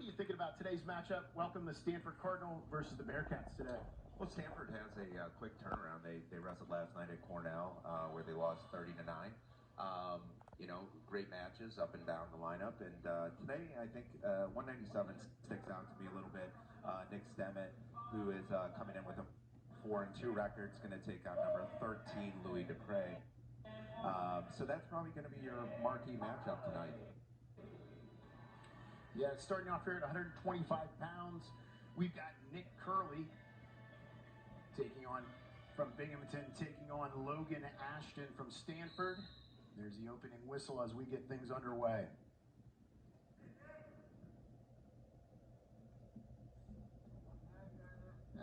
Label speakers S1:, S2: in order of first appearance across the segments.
S1: are you thinking about today's matchup? Welcome the Stanford Cardinal versus the Bearcats today.
S2: Well, Stanford has a quick turnaround. They wrestled last night at Cornell, where they lost 30-9. You know, great matches up and down the lineup. And today, I think 197 sticks out to me a little bit. Nick Stemmet, who is coming in with a 4-2 record, is going to take on number 13, Louis Dupre. So that's probably going to be your marquee matchup tonight.
S1: Yeah, it's starting off here at 125 pounds. We've got Nick Curley from Binghamton, taking on Logan Ashton from Stanford. There's the opening whistle as we get things underway.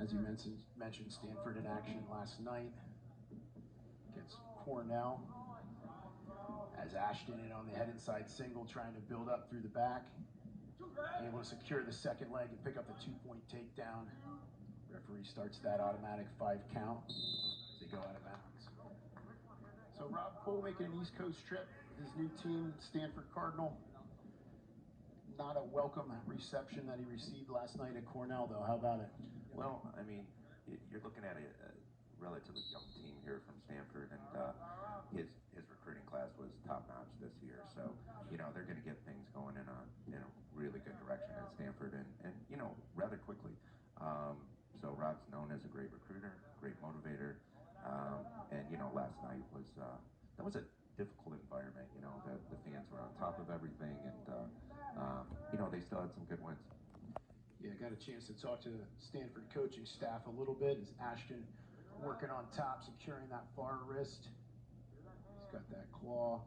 S1: As you mentioned, Stanford in action last night against Cornell. As Ashton in on the head inside single, trying to build up through the back. Able to secure the second leg and pick up the 2-point takedown. Referee starts that automatic 5 count as they go out of bounds. So Rob Cole making an East Coast trip with his new team, Stanford Cardinal. Not a welcome reception that he received last night at Cornell, though. How about it?
S2: Well, I mean, you're looking at a relatively young team here from Stanford, and his recruiting class was top-notch this year. So, you know, they're going to get things going in a really good direction at Stanford, and you know, rather quickly. So Rob's known as a great recruiter, great motivator, and you know, last night was that was a difficult environment. You know, the fans were on top of everything, and you know, they still had some good wins.
S1: Yeah, got a chance to talk to the Stanford coaching staff a little bit. As Ashton working on top, securing that far wrist. He's got that claw.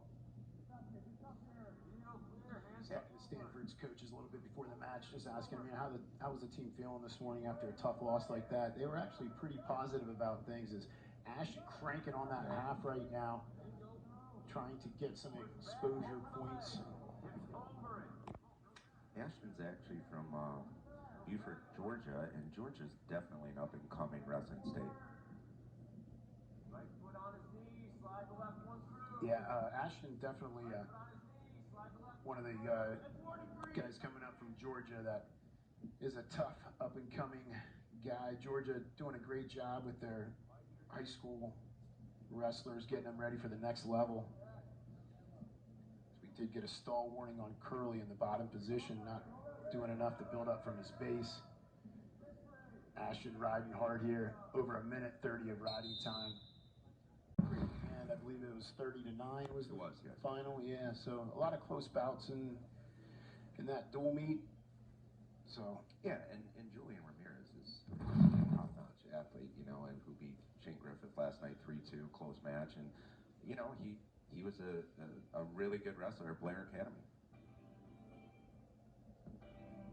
S1: Talking to Stanford's coaches a little bit before the match, just asking him, how was the team feeling this morning after a tough loss like that? They were actually pretty positive about things. As Ashton cranking on that half right now, trying to get some exposure points.
S2: Ashton's actually from Beaufort, Georgia, and Georgia's definitely an up-and-coming wrestling state.
S1: Yeah, Ashton definitely one of the guys coming up from Georgia that is a tough up-and-coming guy. Georgia doing a great job with their high school wrestlers, getting them ready for the next level. We did get a stall warning on Curley in the bottom position, not doing enough to build up from his base. Ashton riding hard here, over 1:30 of riding time. And I believe it was 30-9 was the final. Yeah, so a lot of close bouts in that dual meet. So
S2: yeah, and Julian Ramirez is a top-notch athlete, you know, and who beat Shane Griffith last night 3-2, close match, and you know, he was a really good wrestler at Blair Academy.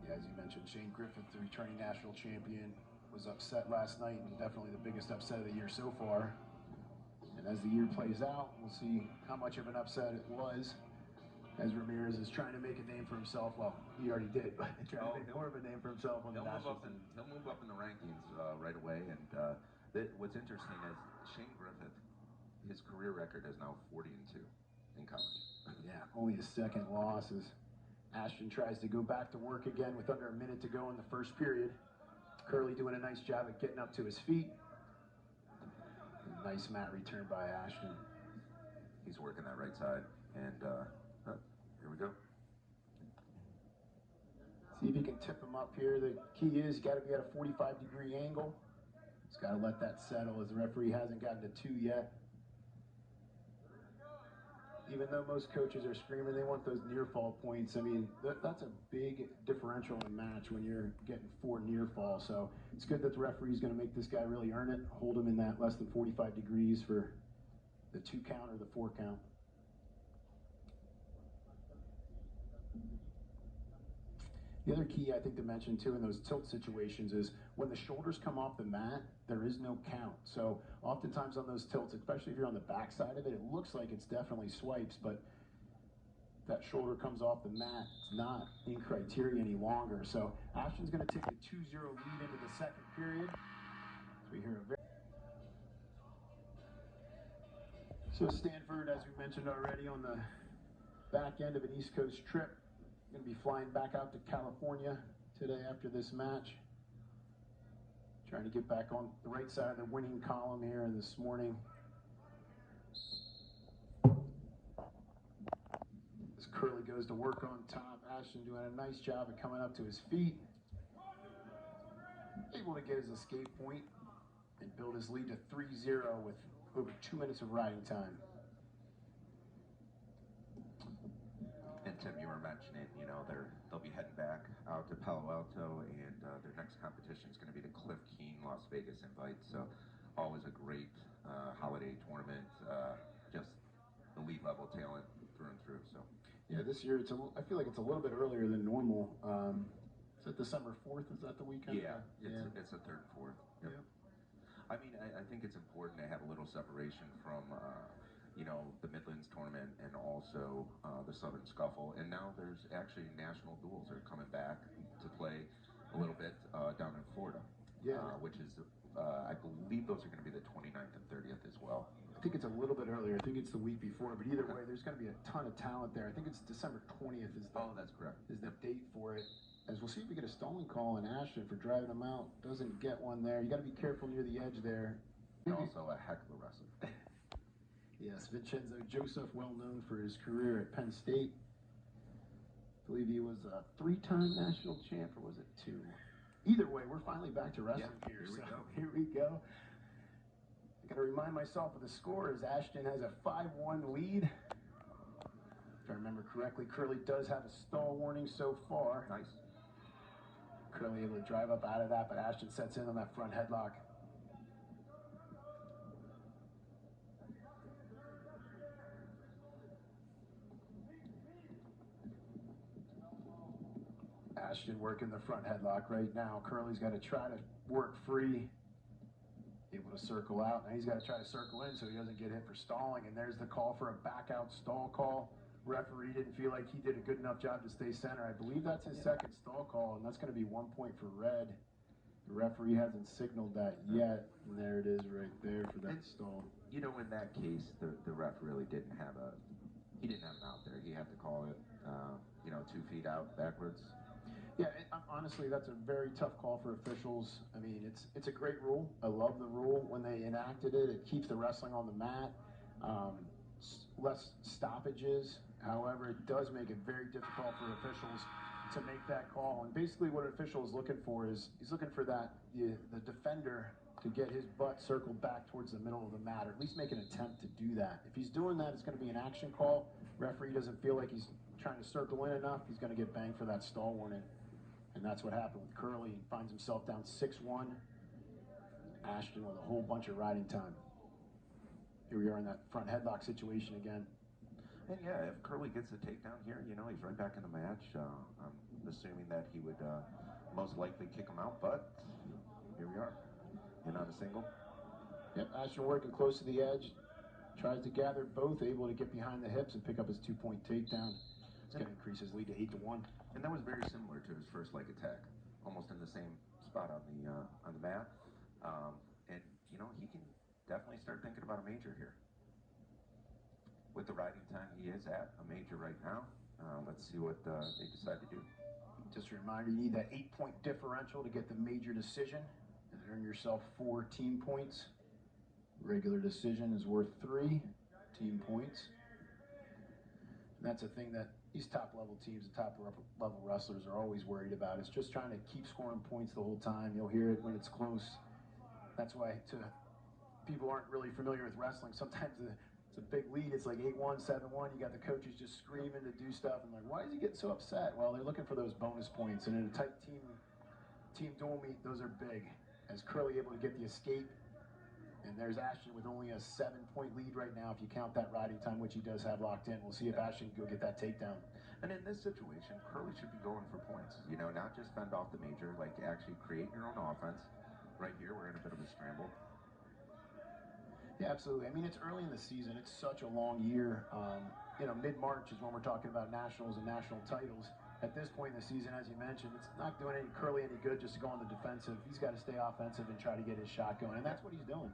S1: Yeah, as you mentioned, Shane Griffith, the returning national champion, was upset last night, and definitely the biggest upset of the year so far. And as the year plays out, we'll see how much of an upset it was, as Ramirez is trying to make a name for himself. Well, he already did, but trying to make more of a name for himself on the national scene.
S2: He'll move up in the rankings right away. And what's interesting is Shane Griffith, his career record is now 40-2 in college.
S1: Yeah, only his second loss as Ashton tries to go back to work again with under a minute to go in the first period. Curley doing a nice job at getting up to his feet. Nice mat return by Ashton.
S2: He's working that right side, and here we go.
S1: See if he can tip him up here. The key is you got to be at a 45-degree angle. He's got to let that settle, as the referee hasn't gotten to 2 yet. Even though most coaches are screaming they want those near fall points, I mean, that's a big differential in a match when you're getting 4 near fall. So it's good that the referee's going to make this guy really earn it, hold him in that less than 45 degrees for the 2 count or the 4 count. The other key I think to mention too in those tilt situations is when the shoulders come off the mat, there is no count. So oftentimes on those tilts, especially if you're on the back side of it, it looks like it's definitely swipes, but that shoulder comes off the mat, it's not in criteria any longer. So Ashton's going to take a 2-0 lead into the second period. So we hear So Stanford, as we mentioned already, on the back end of an East Coast trip, going to be flying back out to California today after this match. Trying to get back on the right side of the winning column here this morning. As Curley goes to work on top, Ashton doing a nice job of coming up to his feet. Able to get his escape point and build his lead to 3-0 with over 2 minutes of riding time.
S2: And Tim, you were mentioning, you know, they'll be heading back out to Palo Alto, and their next competition is going to be the Cliff Keen Las Vegas Invite. So always a great holiday tournament, just elite level talent through and through. So
S1: yeah, this year I feel like it's a little bit earlier than normal. Is it December 4th? Is that the weekend?
S2: Yeah, it's the 3rd and 4th. Yep. Yeah. I mean, I think it's important to have a little separation from, you know, the Midlands tournament and also the Southern Scuffle. And now there's actually national duels are coming back to play a little bit down in Florida. Yeah. Which is, I believe those are going to be the 29th and 30th as well.
S1: I think it's a little bit earlier. I think it's the week before. But either way, there's going to be a ton of talent there. I think it's December 20th is the,
S2: that's correct.
S1: Is the date for it. As we'll see if we get a stalling call in Ashton for driving him out. Doesn't get one there. You got to be careful near the edge there.
S2: Also a heck of a wrestler.
S1: Yes, Vincenzo Joseph, well known for his career at Penn State. I believe he was a 3-time national champ, or was it 2? Either way, we're finally back to wrestling here. Here we go. I got to remind myself of the score as Ashton has a 5-1 lead. If I remember correctly, Curley does have a stall warning so far.
S2: Nice.
S1: Curley able to drive up out of that, but Ashton sets in on that front headlock. Ashton working the front headlock right now. Curley's got to try to work free. Able to circle out. Now he's got to try to circle in so he doesn't get hit for stalling. And there's the call for a back out stall call. Referee didn't feel like he did a good enough job to stay center. I believe that's his second stall call, and that's going to be 1 point for red. The referee hasn't signaled that yet, and there it is right there for that stall.
S2: You know, in that case, the ref really didn't have he didn't have him out there. He had to call it, you know, 2 feet out backwards.
S1: Yeah, honestly, that's a very tough call for officials. I mean, it's a great rule. I love the rule. When they enacted it, it keeps the wrestling on the mat. Less stoppages. However, it does make it very difficult for officials to make that call. And basically what an official is looking for is he's looking for the defender to get his butt circled back towards the middle of the mat, or at least make an attempt to do that. If he's doing that, it's going to be an action call. Referee doesn't feel like he's trying to circle in enough, he's going to get banged for that stall warning. And that's what happened with Curley. He finds himself down 6-1. Ashton with a whole bunch of riding time. Here we are in that front headlock situation again.
S2: And yeah, if Curley gets the takedown here, you know, he's right back in the match. I'm assuming that he would most likely kick him out, but here we are. And on a single.
S1: Yep, Ashton working close to the edge. Tries to gather both, able to get behind the hips and pick up his 2-point takedown. It's going to increase his lead to 8-1.
S2: And that was very similar to his first leg attack, almost in the same spot on the mat. And you know, he can definitely start thinking about a major here. With the riding time he is at a major right now, let's see what they decide to do.
S1: Just a reminder, you need that 8-point differential to get the major decision and earn yourself 4 team points. Regular decision is worth 3 team points. And that's a thing that these top-level teams, the top-level wrestlers are always worried about. It's just trying to keep scoring points the whole time. You'll hear it when it's close. That's why people aren't really familiar with wrestling. Sometimes it's a big lead. It's like 8-1, 7-1. You got the coaches just screaming to do stuff. And like, why is he getting so upset? Well, they're looking for those bonus points. And in a tight team dual meet, those are big. As Curley able to get the escape. And there's Ashton with only a 7-point lead right now if you count that riding time, which he does have locked in. We'll see if Ashton can go get that takedown.
S2: And in this situation, Curley should be going for points. You know, not just fend off the major, like actually create your own offense. Right here, we're in a bit of a scramble.
S1: Yeah, absolutely. I mean, it's early in the season. It's such a long year. You know, mid-March is when we're talking about nationals and national titles. At this point in the season, as you mentioned, it's not doing Curley any good just to go on the defensive. He's got to stay offensive and try to get his shot going, and that's what he's doing.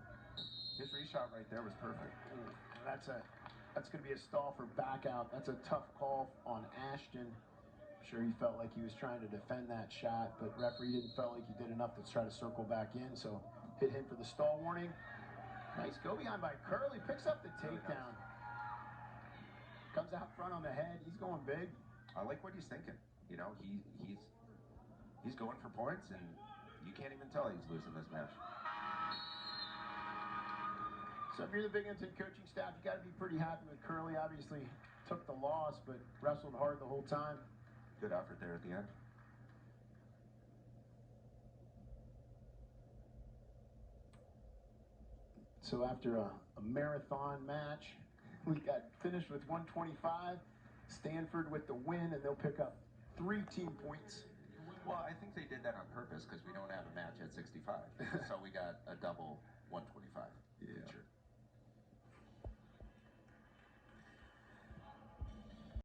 S2: His reshot right there was perfect.
S1: That's going to be a stall for back out. That's a tough call on Ashton. I'm sure he felt like he was trying to defend that shot, but referee didn't feel like he did enough to try to circle back in, so hit him for the stall warning. Nice go behind by Curley, picks up the takedown. Comes out front on the head, he's going big.
S2: I like what he's thinking. You know, he's going for points, and you can't even tell he's losing this match.
S1: So if you're the Binghamton coaching staff, you got to be pretty happy with Curley. Obviously took the loss, but wrestled hard the whole time.
S2: Good effort there at the end.
S1: So after a marathon match, we got finished with 125. Stanford with the win, and they'll pick up 3 team points.
S2: Well, I think they did that on purpose because we don't have a match at 65. So we got a double 125 feature.